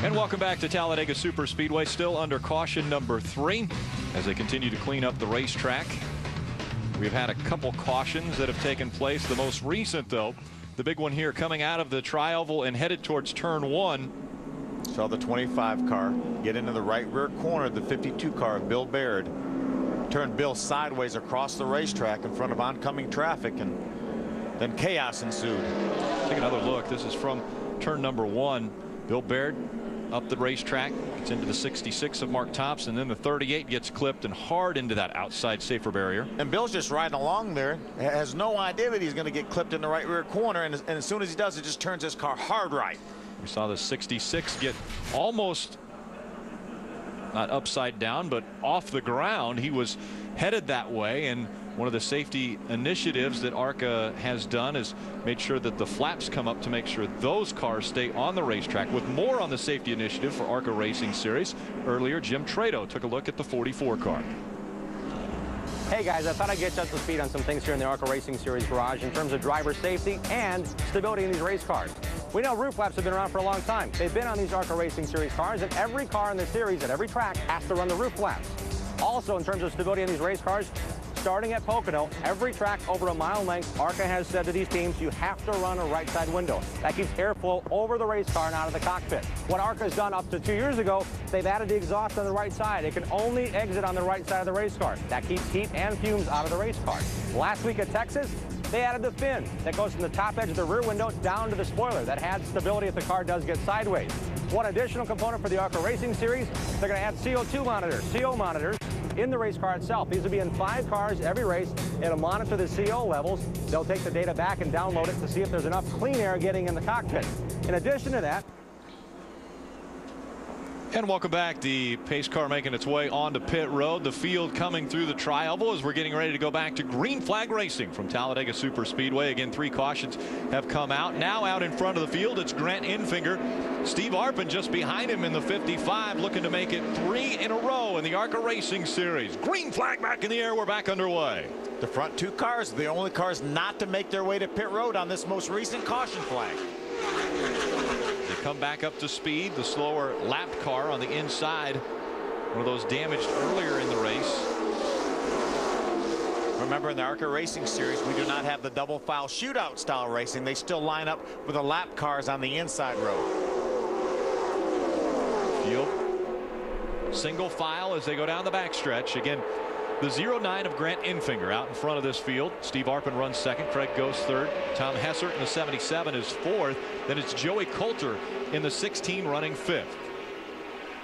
And welcome back to Talladega Superspeedway, still under caution number 3 as they continue to clean up the racetrack. We've had a couple cautions that have taken place. The most recent, though, the big one here coming out of the tri-oval and headed towards turn 1. Saw the 25 car get into the right rear corner of the 52 car of Bill Baird. Turned Bill sideways across the racetrack in front of oncoming traffic, and then chaos ensued. Take another look. This is from turn number 1. Bill Baird up the racetrack, gets into the 66 of Mark Thompson, then the 38 gets clipped and hard into that outside safer barrier. And Bill's just riding along there, has no idea that he's going to get clipped in the right rear corner, and as soon as he does, it just turns his car hard right. We saw the 66 get almost, not upside down, but off the ground. He was headed that way, and one of the safety initiatives that ARCA has done is made sure that the flaps come up to make sure those cars stay on the racetrack. With more on the safety initiative for ARCA Racing Series, earlier Jim Trado took a look at the 44 car. Hey guys, I thought I'd get you up to speed on some things here in the ARCA Racing Series garage in terms of driver safety and stability in these race cars. We know roof flaps have been around for a long time. They've been on these ARCA Racing Series cars, and every car in the series at every track has to run the roof flaps. Also, in terms of stability in these race cars, starting at Pocono, every track over a mile length, ARCA has said to these teams, you have to run a right side window. That keeps airflow over the race car and out of the cockpit. What ARCA has done up to 2 years ago, they've added the exhaust on the right side. It can only exit on the right side of the race car. That keeps heat and fumes out of the race car. Last week at Texas, they added the fin that goes from the top edge of the rear window down to the spoiler. That adds stability if the car does get sideways. One additional component for the ARCA Racing Series, they're going to add CO2 monitors, CO monitors, in the race car itself. These will be in 5 cars every race. It'll monitor the CO levels. They'll take the data back and download it to see if there's enough clean air getting in the cockpit. In addition to that, and welcome back. The pace car making its way onto pit road. The field coming through the tri-oval as we're getting ready to go back to green flag racing from Talladega Superspeedway. Again, 3 cautions have come out. Now out in front of the field, it's Grant Enfinger. Steve Arpin just behind him in the 55, looking to make it 3 in a row in the ARCA Racing Series. Green flag back in the air. We're back underway. The front 2 cars are the only cars not to make their way to pit road on this most recent caution flag. They come back up to speed. The slower lapped car on the inside, one of those damaged earlier in the race. Remember, in the ARCA Racing Series, we do not have the double file shootout style racing. They still line up with the lap cars on the inside row. Field single file as they go down the backstretch. Again, the 09 of Grant Enfinger out in front of this field. Steve Arpin runs second. Craig Ghost third. Tom Hessert in the 77 is fourth. Then it's Joey Coulter in the 16 running fifth.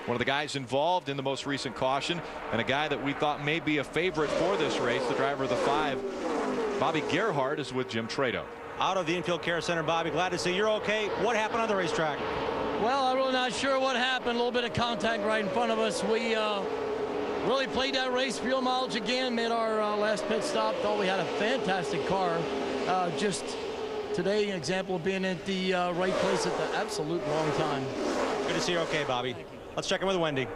One of the guys involved in the most recent caution, and a guy that we thought may be a favorite for this race, the driver of the 5, Bobby Gerhardt, is with Jim Trado. out of the infield care center, Bobby, glad to see you're okay. What happened on the racetrack? Well, I'm really not sure what happened. A little bit of contact right in front of us. We really played that race, fuel mileage again, made our last pit stop. Thought we had a fantastic car. Just today, an example of being at the right place at the absolute wrong time. Good to see you're okay, Bobby. Let's check in with Wendy.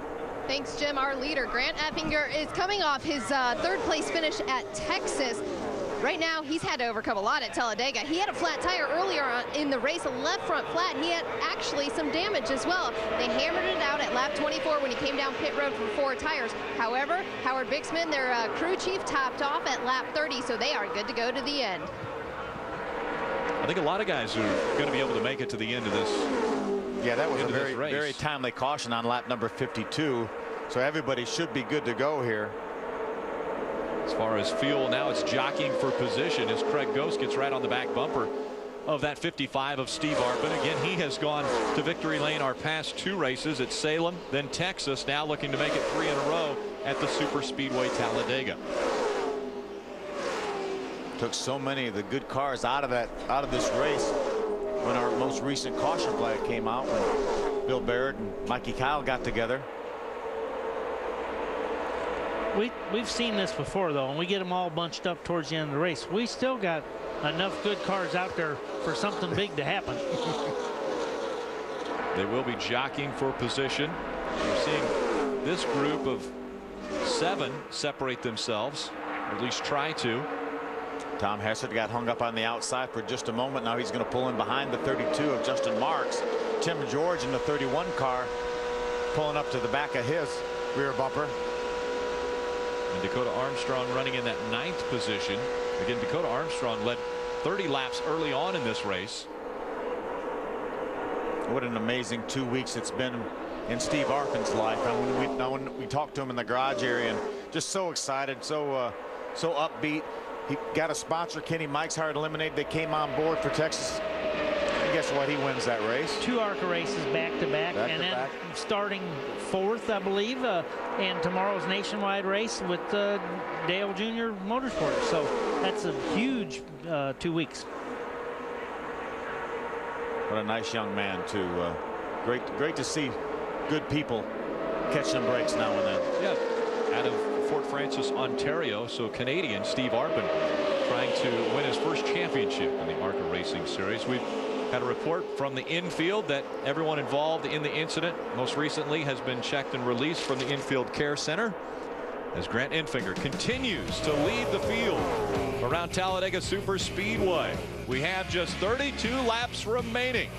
Thanks, Jim. Our leader, Grant Enfinger, is coming off his third place finish at Texas. Right now, he's had to overcome a lot at Talladega. He had a flat tire earlier on in the race, a left front flat. He had actually some damage as well. They hammered it out at lap 24 when he came down pit road for 4 tires. However, Howard Bixman, their crew chief, topped off at lap 30, so they are good to go to the end. I think a lot of guys are going to be able to make it to the end of this. Yeah, that was a very timely caution on lap number 52. So everybody should be good to go here. As far as fuel, now it's jockeying for position as Craig Ghost gets right on the back bumper of that 55 of Steve Arpin. Again, he has gone to victory lane our past 2 races at Salem, then Texas, now looking to make it 3 in a row at the Superspeedway Talladega. Took so many of the good cars out of this race when our most recent caution flag came out, when Bill Baird and Mikey Kyle got together. We've seen this before, though, and we get them all bunched up towards the end of the race. We still got enough good cars out there for something big to happen. They will be jockeying for position. We're seeing this group of 7 separate themselves, or at least try to. Tom Hessert got hung up on the outside for just a moment. Now he's going to pull in behind the 32 of Justin Marks. Tim George in the 31 car pulling up to the back of his rear bumper. And Dakota Armstrong running in that 9th position. Again, Dakota Armstrong led 30 laps early on in this race. What an amazing 2 weeks it's been in Steve Arpin's life. When we talked to him in the garage area, and just so excited, so upbeat. He got a sponsor, Kenny Mike's Hard Lemonade. They came on board for Texas. And guess what? He wins that race. 2 ARCA races back to back, and then starting 4th, I believe, and tomorrow's nationwide race with Dale Jr. Motorsports. So that's a huge 2 weeks. What a nice young man too. Great to see good people catch them breaks now and then. Yeah, out of Fort Francis, Ontario. So Canadian Steve Arpin trying to win his first championship in the ARCA Racing Series. We've had a report from the infield that everyone involved in the incident most recently has been checked and released from the infield care center, as Grant Enfinger continues to lead the field around Talladega Superspeedway. We have just 32 laps remaining.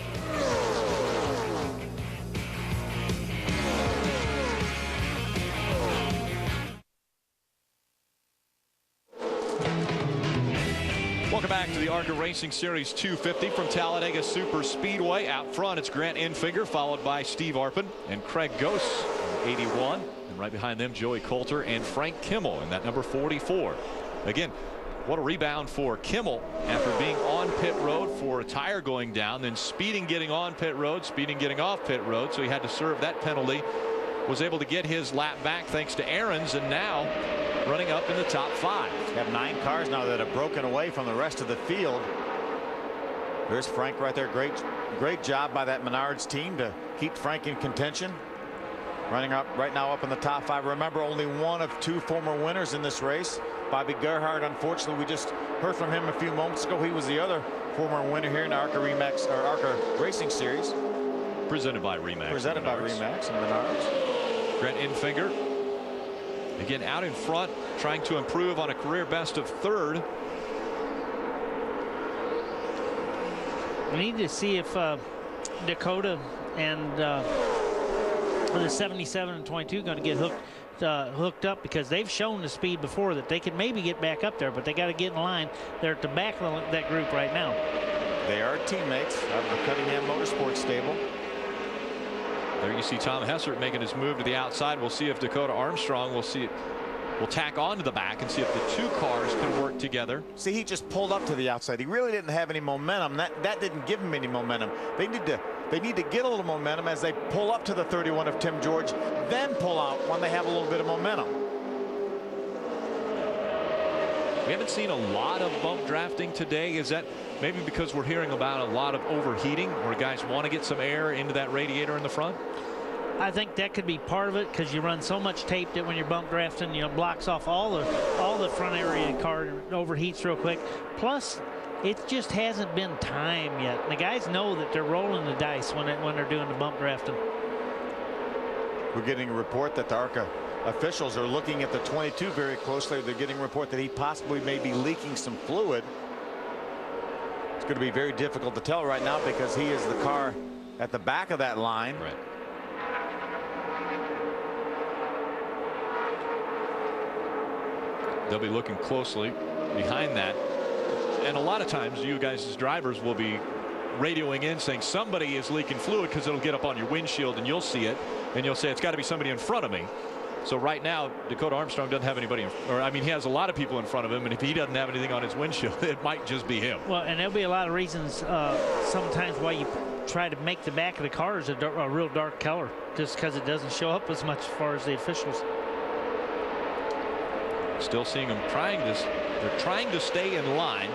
Welcome back to the ARCA Racing Series 250 from Talladega Superspeedway. Out front, it's Grant Enfinger, followed by Steve Arpin and Craig Goss, 81. And right behind them, Joey Coulter and Frank Kimmel in that number 44. Again, what a rebound for Kimmel after being on pit road for a tire going down, then speeding getting on pit road, speeding getting off pit road. So he had to serve that penalty. Was able to get his lap back thanks to Aaron's, and now running up in the top 5. We have 9 cars now that have broken away from the rest of the field. There's Frank right there. Great job by that Menard's team to keep Frank in contention. Running up right now up in the top 5. Remember, only one of 2 former winners in this race. Bobby Gerhardt, unfortunately, we just heard from him a few moments ago. He was the other former winner here in the ARCA Racing Series. Presented by Remax. Presented by Remax and Menards. Grant Enfinger again out in front, trying to improve on a career best of 3rd. We need to see if Dakota and the 77 and 22 going to get hooked up, because they've shown the speed before that they could maybe get back up there, but they got to get in line. They're at the back of that group right now. They are teammates out of the Cunningham Motorsports stable. There you see Tom Hessert making his move to the outside. We'll see if Dakota Armstrong will tack on to the back and see if the 2 cars can work together. See, he just pulled up to the outside. He really didn't have any momentum. That didn't give him any momentum. They need to get a little momentum as they pull up to the 31 of Tim George, then pull out when they have a little bit of momentum. We haven't seen a lot of bump drafting today. Is that maybe because we're hearing about a lot of overheating, where guys want to get some air into that radiator in the front? I think that could be part of it, because you run so much tape that when you're bump drafting, blocks off all the front area of the car, overheats real quick. Plus, it just hasn't been time yet. And the guys know that they're rolling the dice when they're doing the bump drafting. We're getting a report that the ARCA officials are looking at the 22 very closely. They're getting a report that he possibly may be leaking some fluid. It's going to be very difficult to tell right now, because he is the car at the back of that line. Right. They'll be looking closely behind that. And a lot of times you guys as drivers will be radioing in saying somebody is leaking fluid, because it'll get up on your windshield and you'll see it and you'll say it's got to be somebody in front of me. So right now Dakota Armstrong doesn't have anybody, he has a lot of people in front of him, and if he doesn't have anything on his windshield, it might just be him. Well, and there'll be a lot of reasons sometimes why you try to make the back of the cars a real dark color, just because it doesn't show up as much as far as the officials. Still seeing them they're trying to stay in line.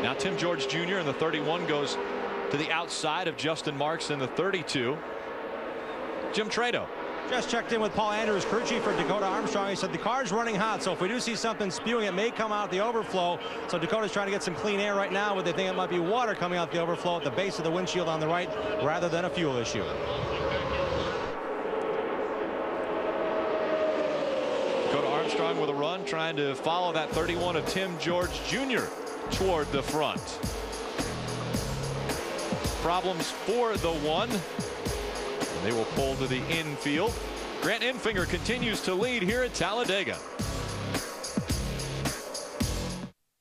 Now Tim George Jr. in the 31 goes to the outside of Justin Marks in the 32. Jim Trado. Just checked in with Paul Andrews, crew chief for Dakota Armstrong. He said the car's running hot, so if we do see something spewing, it may come out the overflow. So Dakota's trying to get some clean air right now, but they think it might be water coming out the overflow at the base of the windshield on the right, rather than a fuel issue. Dakota Armstrong with a run, trying to follow that 31 of Tim George Jr. toward the front. Problems for the 1. They will pull to the infield. Grant Enfinger continues to lead here at Talladega.